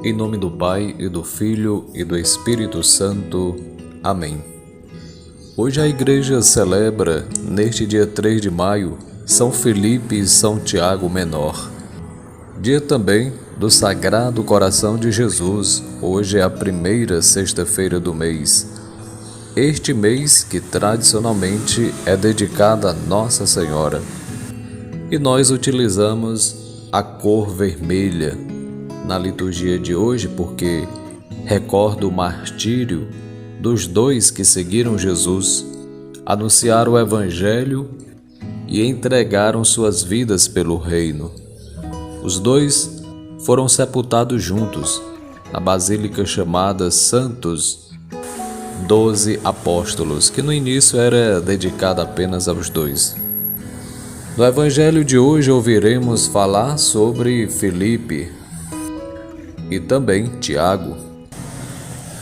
Em nome do Pai, e do Filho, e do Espírito Santo. Amém. Hoje a Igreja celebra, neste dia 3 de maio, São Felipe e São Tiago Menor. Dia também do Sagrado Coração de Jesus. Hoje é a primeira sexta-feira do mês. Este mês que tradicionalmente é dedicado a Nossa Senhora. E nós utilizamos a cor vermelha na liturgia de hoje porque recorda o martírio dos dois que seguiram Jesus, anunciaram o Evangelho e entregaram suas vidas pelo reino. Os dois foram sepultados juntos na basílica chamada Santos 12 Apóstolos, que no início era dedicada apenas aos dois. No Evangelho de hoje ouviremos falar sobre Felipe e também Tiago.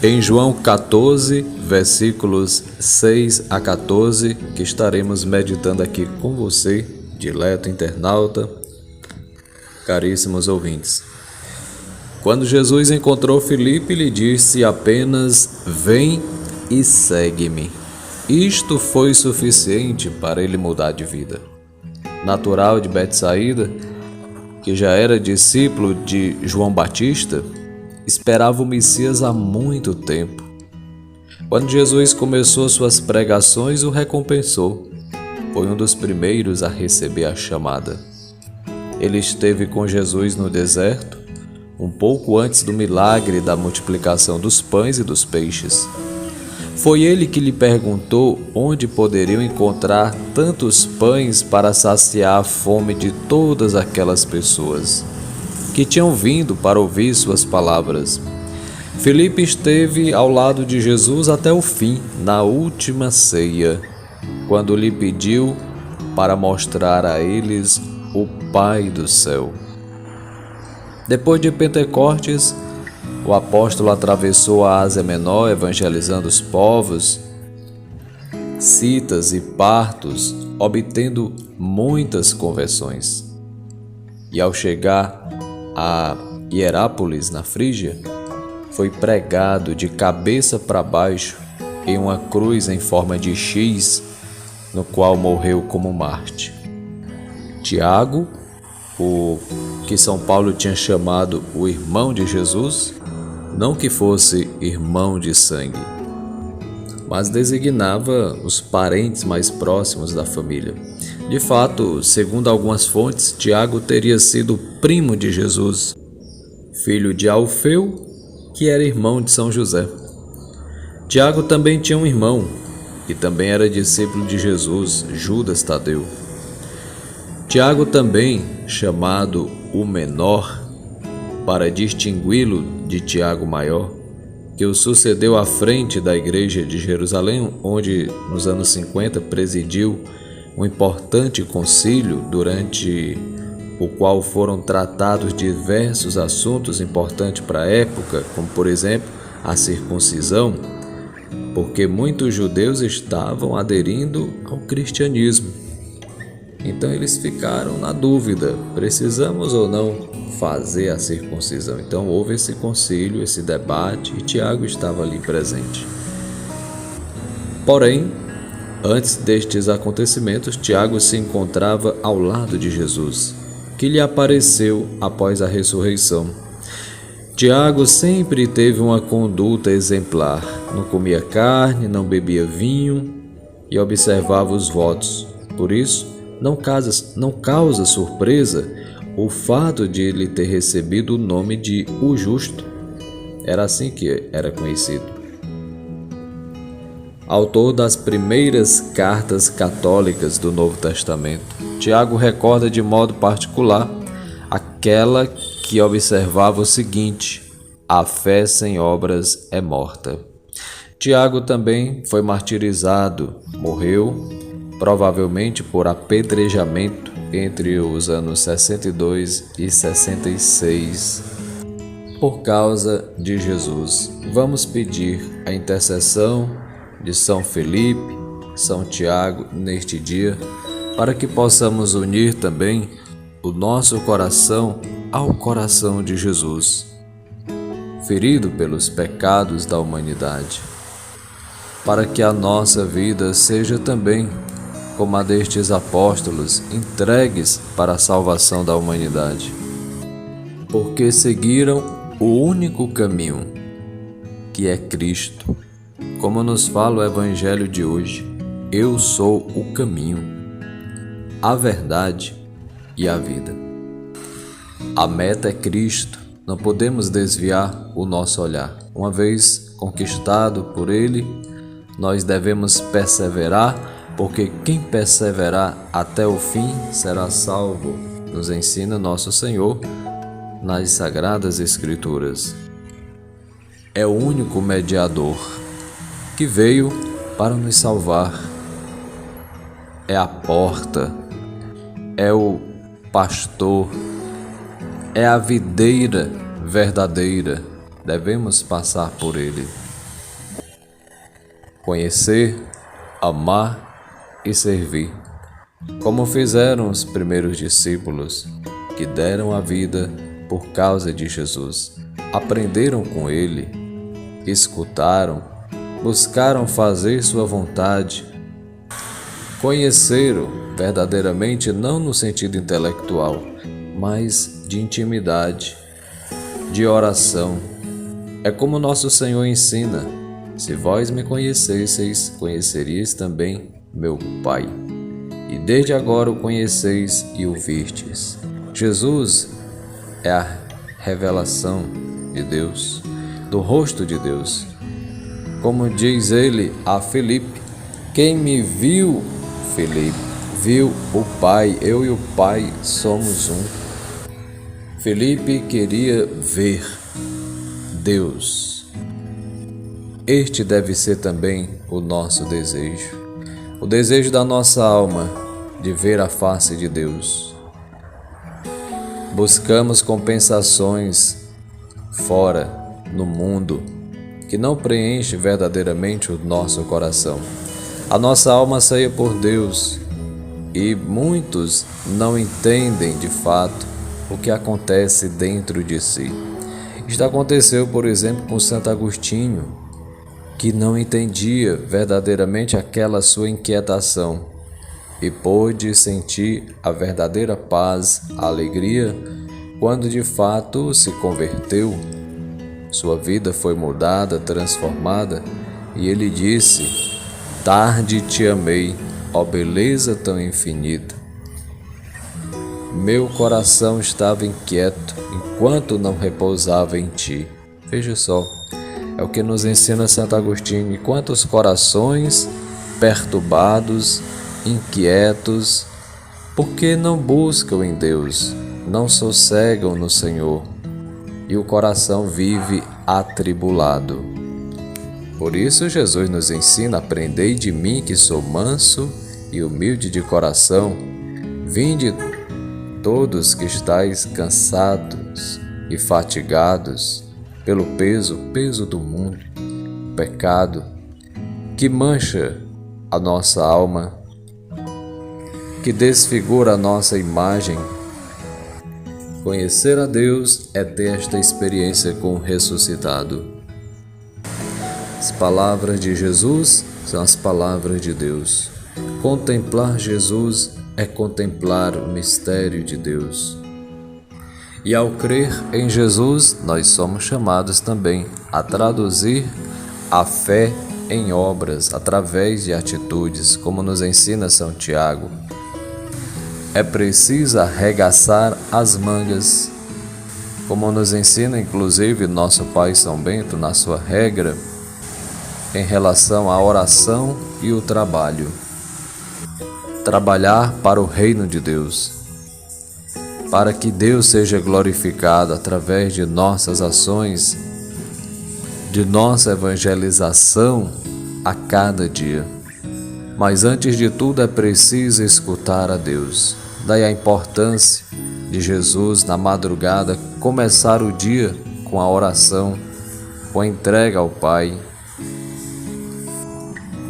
Em João 14, versículos 6 a 14, que estaremos meditando aqui com você, dileto internauta, caríssimos ouvintes. Quando Jesus encontrou Felipe, lhe disse apenas: "Vem e segue-me." Isto foi suficiente para ele mudar de vida. Natural de Betsaída, que já era discípulo de João Batista, esperava o Messias há muito tempo. Quando Jesus começou suas pregações, o recompensou. Foi um dos primeiros a receber a chamada. Ele esteve com Jesus no deserto, um pouco antes do milagre da multiplicação dos pães e dos peixes. Foi ele que lhe perguntou onde poderiam encontrar tantos pães para saciar a fome de todas aquelas pessoas que tinham vindo para ouvir suas palavras. Felipe esteve ao lado de Jesus até o fim, na última ceia, quando lhe pediu para mostrar a eles o Pai do céu. Depois de Pentecostes, o apóstolo atravessou a Ásia Menor, evangelizando os povos, citas e partos, obtendo muitas conversões. E ao chegar a Hierápolis, na Frígia, foi pregado de cabeça para baixo em uma cruz em forma de X, no qual morreu como Marte. Tiago, o que São Paulo tinha chamado o irmão de Jesus, não que fosse irmão de sangue, mas designava os parentes mais próximos da família. De fato, segundo algumas fontes, Tiago teria sido primo de Jesus, filho de Alfeu, que era irmão de São José. Tiago também tinha um irmão, que também era discípulo de Jesus, Judas Tadeu. Tiago também, chamado o Menor, para distingui-lo de Tiago Maior, que o sucedeu à frente da igreja de Jerusalém, onde nos anos 50 presidiu um importante concílio durante o qual foram tratados diversos assuntos importantes para a época, como por exemplo a circuncisão, porque muitos judeus estavam aderindo ao cristianismo. Então eles ficaram na dúvida, precisamos ou não fazer a circuncisão? Então houve esse concílio, esse debate, e Tiago estava ali presente. Porém, antes destes acontecimentos, Tiago se encontrava ao lado de Jesus, que lhe apareceu após a ressurreição. Tiago sempre teve uma conduta exemplar, não comia carne, não bebia vinho e observava os votos. Por isso, não causa surpresa o fato de ele ter recebido o nome de o Justo. Era assim que era conhecido. Autor das primeiras cartas católicas do Novo Testamento, Tiago recorda de modo particular aquela que observava o seguinte: a fé sem obras é morta. Tiago também foi martirizado, morreu, provavelmente por apedrejamento, entre os anos 62 e 66, por causa de Jesus. Vamos pedir a intercessão de São Felipe, São Tiago neste dia, para que possamos unir também o nosso coração ao coração de Jesus. ferido pelos pecados da humanidade, para que a nossa vida seja também como a destes apóstolos, entregues para a salvação da humanidade, porque seguiram o único caminho, que é Cristo. Como nos fala o Evangelho de hoje, eu sou o caminho, a verdade e a vida. A meta é Cristo, não podemos desviar o nosso olhar. Uma vez conquistado por Ele, nós devemos perseverar, porque quem perseverar até o fim será salvo, nos ensina nosso Senhor nas Sagradas Escrituras. É o único mediador que veio para nos salvar. É a porta, é o pastor, é a videira verdadeira. Devemos passar por ele. Conhecer, amar e servir, como fizeram os primeiros discípulos que deram a vida por causa de Jesus. Aprenderam com ele, escutaram, buscaram fazer sua vontade. Conheceram verdadeiramente, não no sentido intelectual, mas de intimidade, de oração. É como nosso Senhor ensina: se vós me conhecesseis, conheceríeis também meu Pai, e desde agora o conheceis e o vistes. Jesus é a revelação de Deus, do rosto de Deus. Como diz ele a Filipe: quem me viu, Filipe, viu o Pai, eu e o Pai somos um. Filipe queria ver Deus. Este deve ser também o nosso desejo. O desejo da nossa alma de ver a face de Deus. Buscamos compensações fora, no mundo, que não preenche verdadeiramente o nosso coração. A nossa alma anseia por Deus e muitos não entendem de fato o que acontece dentro de si. Isto aconteceu, por exemplo, com Santo Agostinho, que não entendia verdadeiramente aquela sua inquietação e pôde sentir a verdadeira paz, a alegria, quando de fato se converteu. Sua vida foi mudada, transformada, e ele disse: tarde te amei, ó beleza tão infinita. Meu coração estava inquieto enquanto não repousava em ti. Veja só, é o que nos ensina Santo Agostinho. E quantos corações perturbados, inquietos, porque não buscam em Deus, não sossegam no Senhor, e o coração vive atribulado. Por isso Jesus nos ensina: aprendei de mim, que sou manso e humilde de coração. Vinde todos que estáis cansados e fatigados pelo peso do mundo, pecado, que mancha a nossa alma, que desfigura a nossa imagem. Conhecer a Deus é ter esta experiência com o ressuscitado. As palavras de Jesus são as palavras de Deus. Contemplar Jesus é contemplar o mistério de Deus. E ao crer em Jesus, nós somos chamados também a traduzir a fé em obras, através de atitudes, como nos ensina São Tiago. É preciso arregaçar as mangas, como nos ensina inclusive nosso Pai São Bento na sua regra, em relação à oração e o trabalho. Trabalhar para o reino de Deus, para que Deus seja glorificado através de nossas ações, de nossa evangelização a cada dia. Mas antes de tudo é preciso escutar a Deus. Daí a importância de Jesus na madrugada começar o dia com a oração, com a entrega ao Pai.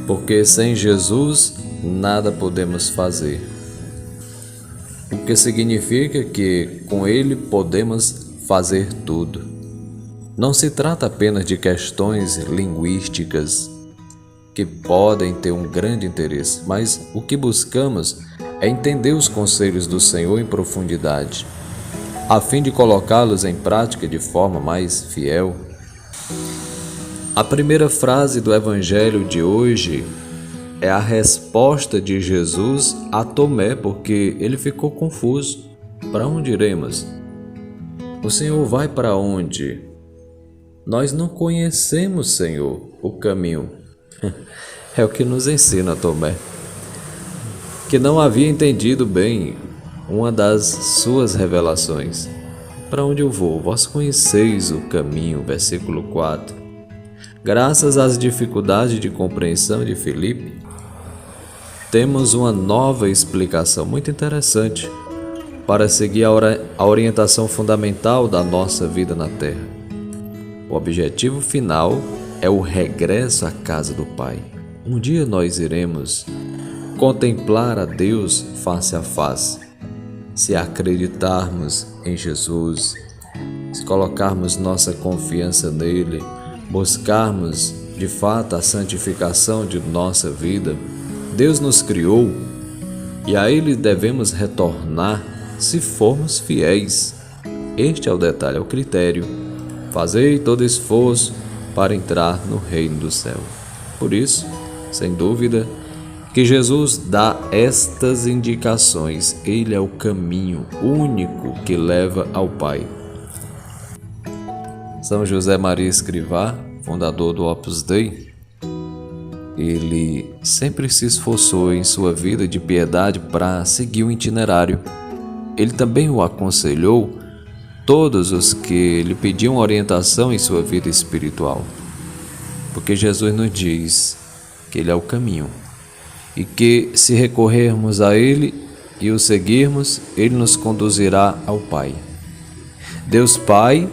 Porque sem Jesus nada podemos fazer. O que significa que com Ele podemos fazer tudo. Não se trata apenas de questões linguísticas que podem ter um grande interesse, mas o que buscamos é entender os conselhos do Senhor em profundidade, a fim de colocá-los em prática de forma mais fiel. A primeira frase do Evangelho de hoje é a resposta de Jesus a Tomé, porque ele ficou confuso. Para onde iremos? O Senhor vai para onde? Nós não conhecemos, Senhor, o caminho. É o que nos ensina Tomé, que não havia entendido bem uma das suas revelações. Para onde eu vou? Vós conheceis o caminho, versículo 4. Graças às dificuldades de compreensão de Filipe, temos uma nova explicação muito interessante para seguir a orientação fundamental da nossa vida na Terra. O objetivo final é o regresso à casa do Pai. Um dia nós iremos contemplar a Deus face a face, se acreditarmos em Jesus, se colocarmos nossa confiança nele, buscarmos de fato a santificação de nossa vida. Deus nos criou e a Ele devemos retornar se formos fiéis. Este é o detalhe, é o critério. Fazei todo esforço para entrar no reino do céu. Por isso, sem dúvida, que Jesus dá estas indicações. Ele é o caminho único que leva ao Pai. São José Maria Escrivá, fundador do Opus Dei, ele sempre se esforçou em sua vida de piedade para seguir o itinerário. Ele também o aconselhou todos os que lhe pediam orientação em sua vida espiritual, porque Jesus nos diz que Ele é o caminho e que, se recorrermos a Ele e o seguirmos, Ele nos conduzirá ao Pai. Deus Pai,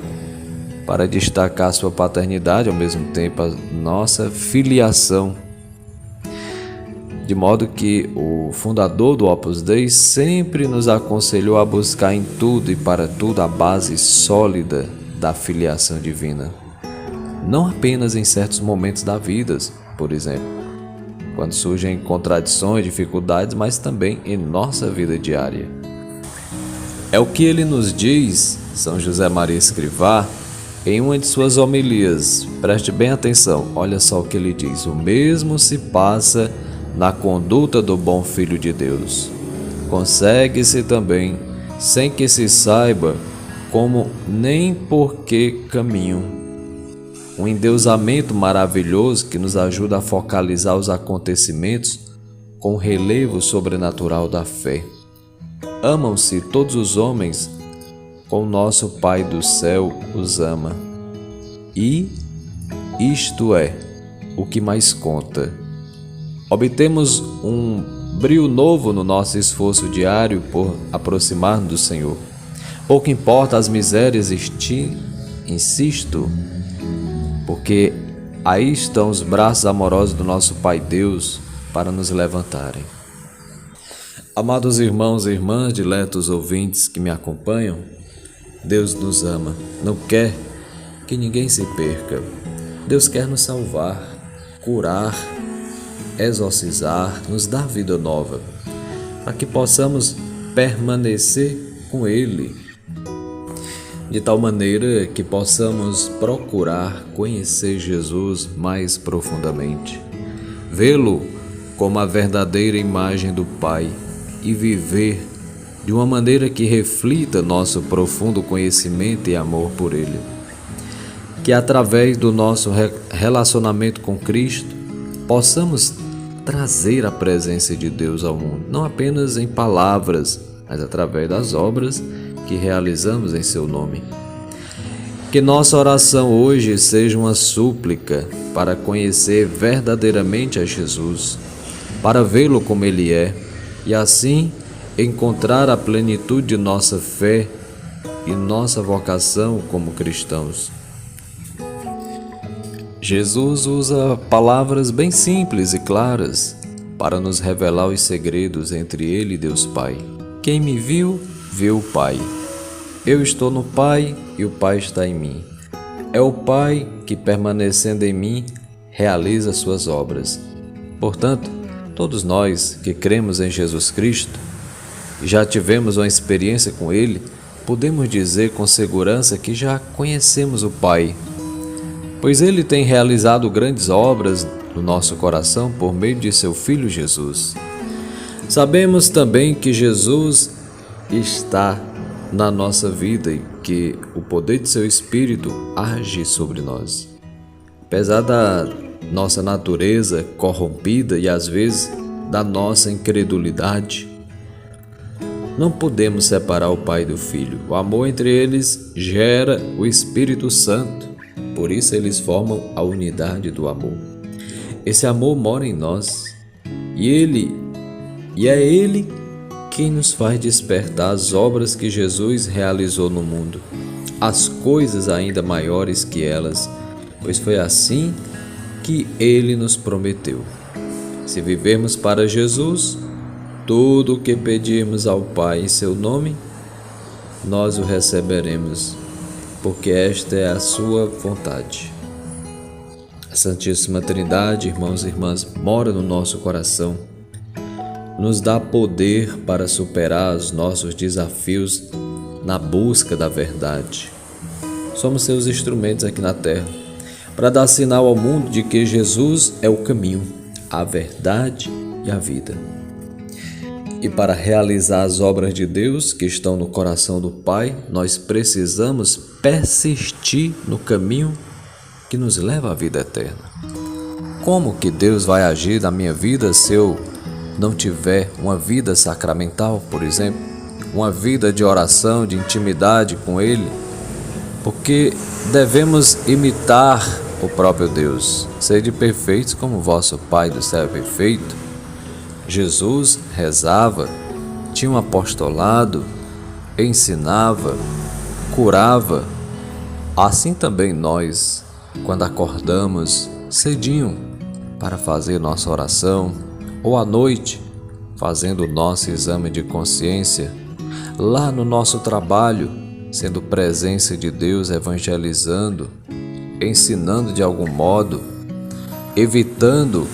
para destacar sua paternidade, ao mesmo tempo a nossa filiação, de modo que o fundador do Opus Dei sempre nos aconselhou a buscar em tudo e para tudo a base sólida da filiação divina. Não apenas em certos momentos da vida, por exemplo, quando surgem contradições, dificuldades, mas também em nossa vida diária. É o que ele nos diz, São José Maria Escrivá, em uma de suas homilias. Preste bem atenção, olha só o que ele diz: o mesmo se passa na conduta do bom Filho de Deus. Consegue-se também, sem que se saiba como nem por que caminho, um endeusamento maravilhoso que nos ajuda a focalizar os acontecimentos com o relevo sobrenatural da fé. Amam-se todos os homens como nosso Pai do céu os ama. E isto é o que mais conta. Obtemos um brio novo no nosso esforço diário por aproximar-nos do Senhor. Pouco importa as misérias, insisto, porque aí estão os braços amorosos do nosso Pai Deus para nos levantarem. Amados irmãos e irmãs, diletos ouvintes que me acompanham, Deus nos ama, não quer que ninguém se perca. Deus quer nos salvar, curar, exorcizar, nos dar vida nova, para que possamos permanecer com Ele, de tal maneira que possamos procurar conhecer Jesus mais profundamente, vê-lo como a verdadeira imagem do Pai e viver de uma maneira que reflita nosso profundo conhecimento e amor por Ele. Que através do nosso relacionamento com Cristo possamos trazer a presença de Deus ao mundo, não apenas em palavras, mas através das obras que realizamos em seu nome. Que nossa oração hoje seja uma súplica para conhecer verdadeiramente a Jesus, para vê-lo como Ele é, e assim encontrar a plenitude de nossa fé e nossa vocação como cristãos. Jesus usa palavras bem simples e claras para nos revelar os segredos entre Ele e Deus Pai. Quem me viu, viu o Pai. Eu estou no Pai e o Pai está em mim. É o Pai que, permanecendo em mim, realiza suas obras. Portanto, todos nós que cremos em Jesus Cristo e já tivemos uma experiência com Ele, podemos dizer com segurança que já conhecemos o Pai, pois Ele tem realizado grandes obras no nosso coração por meio de seu Filho Jesus. Sabemos também que Jesus está na nossa vida e que o poder de seu Espírito age sobre nós. Apesar da nossa natureza corrompida e às vezes da nossa incredulidade, não podemos separar o Pai do Filho. O amor entre eles gera o Espírito Santo, por isso eles formam a unidade do amor. Esse amor mora em nós e é Ele quem nos faz despertar as obras que Jesus realizou no mundo, as coisas ainda maiores que elas, pois foi assim que Ele nos prometeu. Se vivermos para Jesus, tudo o que pedirmos ao Pai em seu nome, nós o receberemos, porque esta é a sua vontade. A Santíssima Trindade, irmãos e irmãs, mora no nosso coração, nos dá poder para superar os nossos desafios na busca da verdade. Somos seus instrumentos aqui na terra, para dar sinal ao mundo de que Jesus é o caminho, a verdade e a vida. E para realizar as obras de Deus que estão no coração do Pai, nós precisamos persistir no caminho que nos leva à vida eterna. Como que Deus vai agir na minha vida se eu não tiver uma vida sacramental, por exemplo, uma vida de oração, de intimidade com Ele? Porque devemos imitar o próprio Deus. Sede perfeitos como vosso Pai do céu é perfeito. Jesus rezava, tinha um apostolado, ensinava, curava. Assim também nós, quando acordamos cedinho para fazer nossa oração, ou à noite, fazendo o nosso exame de consciência, lá no nosso trabalho, sendo presença de Deus, evangelizando, ensinando de algum modo, evitando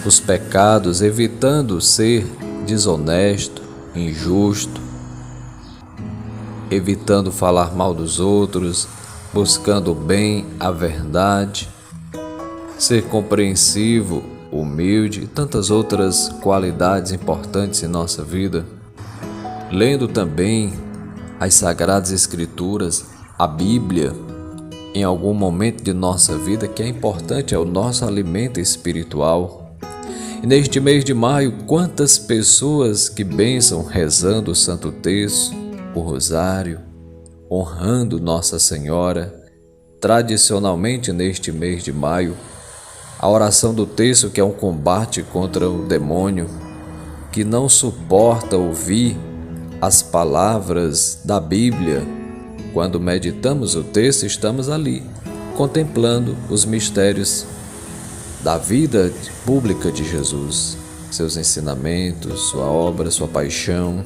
os pecados, evitando ser desonesto, injusto, evitando falar mal dos outros, buscando o bem, a verdade, ser compreensivo, humilde e tantas outras qualidades importantes em nossa vida. Lendo também as Sagradas Escrituras, a Bíblia, em algum momento de nossa vida, que é importante, é o nosso alimento espiritual. E neste mês de maio, quantas pessoas que bênção rezando o Santo Terço, o Rosário, honrando Nossa Senhora. Tradicionalmente neste mês de maio, a oração do terço, que é um combate contra o demônio, que não suporta ouvir as palavras da Bíblia. Quando meditamos o terço, estamos ali, contemplando os mistérios da vida pública de Jesus, seus ensinamentos, sua obra, sua paixão,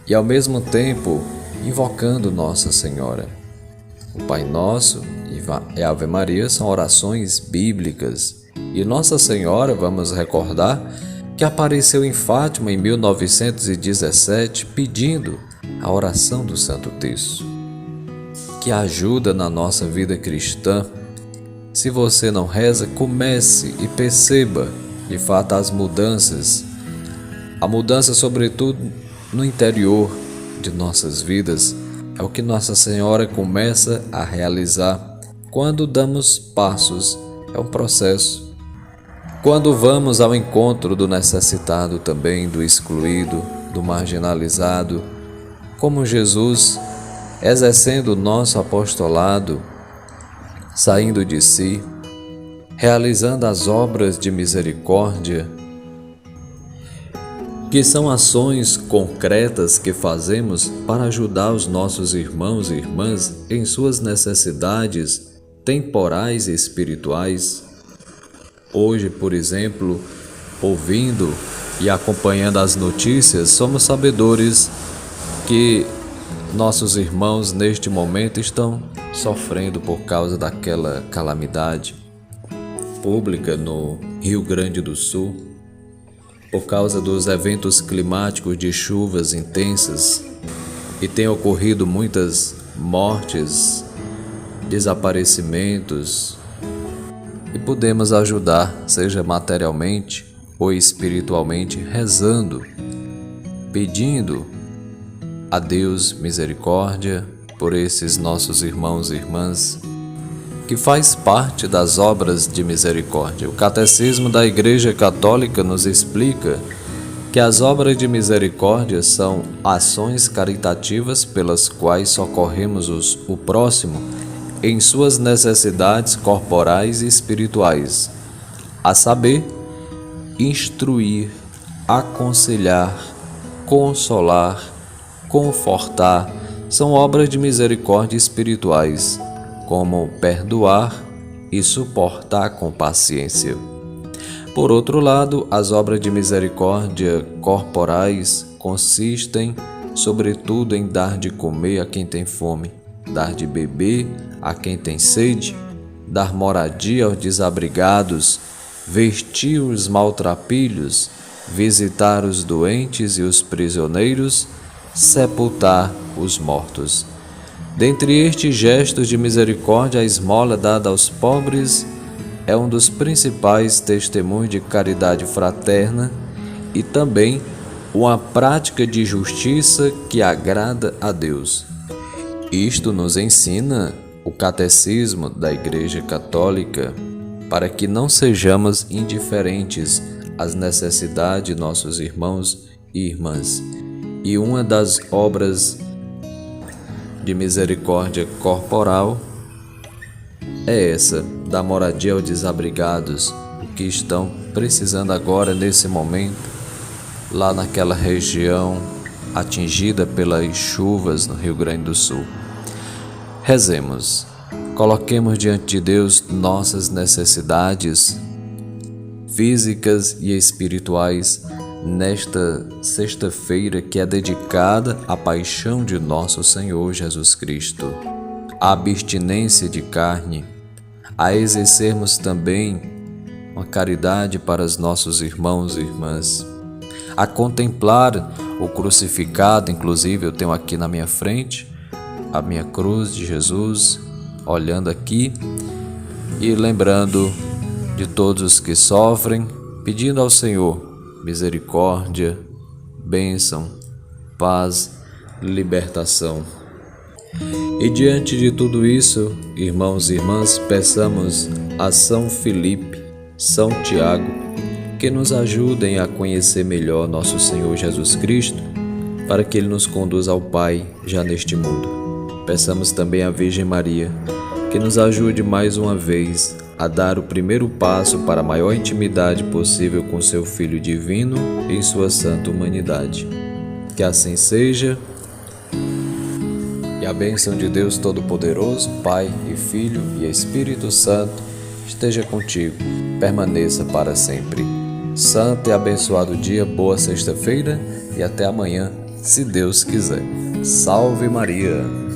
e ao mesmo tempo invocando Nossa Senhora. O Pai Nosso e a Ave Maria são orações bíblicas, e Nossa Senhora, vamos recordar, que apareceu em Fátima em 1917 pedindo a oração do Santo Terço, que ajuda na nossa vida cristã. Se você não reza, comece e perceba de fato as mudanças. A mudança, sobretudo no interior de nossas vidas, é o que Nossa Senhora começa a realizar quando damos passos. É um processo. Quando vamos ao encontro do necessitado também, do excluído, do marginalizado, como Jesus, exercendo o nosso apostolado, saindo de si, realizando as obras de misericórdia, que são ações concretas que fazemos para ajudar os nossos irmãos e irmãs em suas necessidades temporais e espirituais. Hoje, por exemplo, ouvindo e acompanhando as notícias, somos sabedores que nossos irmãos neste momento estão sofrendo por causa daquela calamidade pública no Rio Grande do Sul, por causa dos eventos climáticos de chuvas intensas, e tem ocorrido muitas mortes, desaparecimentos, e podemos ajudar, seja materialmente ou espiritualmente, rezando, pedindo a Deus misericórdia por esses nossos irmãos e irmãs, que faz parte das obras de misericórdia. O Catecismo da Igreja Católica nos explica que as obras de misericórdia são ações caritativas pelas quais socorremos o próximo em suas necessidades corporais e espirituais, a saber, instruir, aconselhar, consolar, confortar, são obras de misericórdia espirituais, como perdoar e suportar com paciência. Por outro lado, as obras de misericórdia corporais consistem, sobretudo, em dar de comer a quem tem fome, dar de beber a quem tem sede, dar moradia aos desabrigados, vestir os maltrapilhos, visitar os doentes e os prisioneiros, sepultar os mortos. Dentre estes gestos de misericórdia, a esmola dada aos pobres é um dos principais testemunhos de caridade fraterna e também uma prática de justiça que agrada a Deus. Isto nos ensina o Catecismo da Igreja Católica, para que não sejamos indiferentes às necessidades de nossos irmãos e irmãs. E uma das obras de misericórdia corporal é essa, da moradia aos desabrigados, que estão precisando agora, nesse momento, lá naquela região atingida pelas chuvas no Rio Grande do Sul. Rezemos, coloquemos diante de Deus nossas necessidades físicas e espirituais nesta sexta-feira que é dedicada à paixão de nosso Senhor Jesus Cristo, à abstinência de carne, a exercermos também uma caridade para os nossos irmãos e irmãs, a contemplar o crucificado. Inclusive eu tenho aqui na minha frente a minha cruz de Jesus, olhando aqui e lembrando de todos os que sofrem, pedindo ao Senhor misericórdia, bênção, paz, libertação. E diante de tudo isso, irmãos e irmãs, peçamos a São Felipe, São Tiago, que nos ajudem a conhecer melhor nosso Senhor Jesus Cristo, para que Ele nos conduza ao Pai já neste mundo. Peçamos também à Virgem Maria, que nos ajude mais uma vez a dar o primeiro passo para a maior intimidade possível com seu Filho divino em sua santa humanidade. Que assim seja, e a bênção de Deus Todo-Poderoso, Pai e Filho e Espírito Santo, esteja contigo, permaneça para sempre. Santo e abençoado dia, boa sexta-feira e até amanhã, se Deus quiser. Salve Maria!